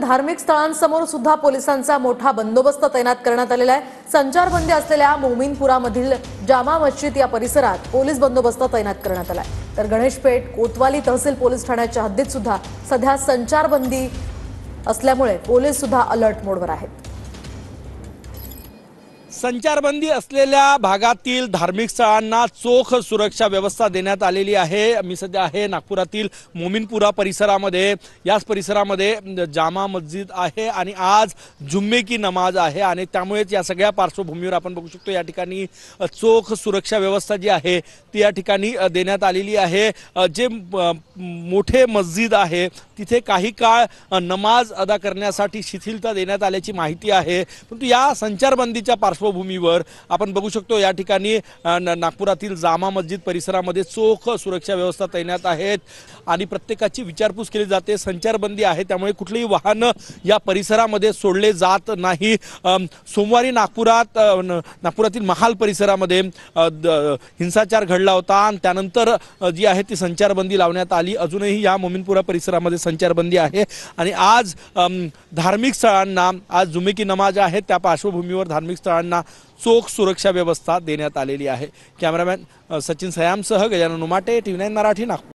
धार्मिक स्थळांसमोर सुद्धा पोलिसांचा मोठा बंदोबस्त तैनात करण्यात आलेला आहे। संचारबंदी असलेल्या मोमीनपुरामधील जामा मस्जिद या परिसरात पोलीस बंदोबस्त तैनात करण्यात आलाय। तर गणेशपेठ कोतवाली तहसील पोलीस ठाण्याच्या हद्दीत सुद्धा सध्या संचारबंदी असल्यामुळे पोलीस सुद्धा अलर्ट मोडवर आहेत। संचारबंदी असलेल्या भागातील धार्मिक स्थळांना चोख सुरक्षा व्यवस्था देण्यात आलेली आहे। मी सध्या आहे नागपुरातील मोमीनपुरा परिसरामध्ये। याच परिसरामध्ये जामा मस्जिद आहे आणि आज जुम्मे की नमाज आहे आणि त्यामुळेच या सगळ्या पार्श्वभूमीवर आपण बघू शकतो या ठिकाणी चोख सुरक्षा व्यवस्था जी आहे ती या ठिकाणी देण्यात आलेली आहे। जे मोठे मस्जिद आहे तिथे काही काळ नमाज अदा करण्यासाठी शिथिलता देण्यात आल्याची माहिती आहे, परंतु या संचारबंदीच्या पार्श्वभूमीवर आपण बघू शकतो या ठिकाणी नागपुरातील जामा मस्जिद परिसरामध्ये चोख सुरक्षा व्यवस्था तैनात आहेत आणि प्रत्येकाची विचारपूस केली जाते। संचारबंदी आहे त्यामुळे कुठलीही वाहन या परिसरामध्ये सोडले जात नाही। सोमवारी नागपुरातील महाल परिसरामध्ये हिंसाचार घडला होता आणि त्यानंतर जी आहे ती संचारबंदी लावण्यात आली। अजूनही या मोमीनपुरा परिसरामध्ये संचारबंदी आहे आणि आज धार्मिक स्थळांना आज जुमे की नमाज आहे त्या पार्श्वभूमीवर धार्मिक स्थळांना चोख सुरक्षा व्यवस्था देण्यात आलेली आहे। कॅमेरामॅन सचिन सयामसह गजानन उमाटे, TV9 मराठी, नागपूर।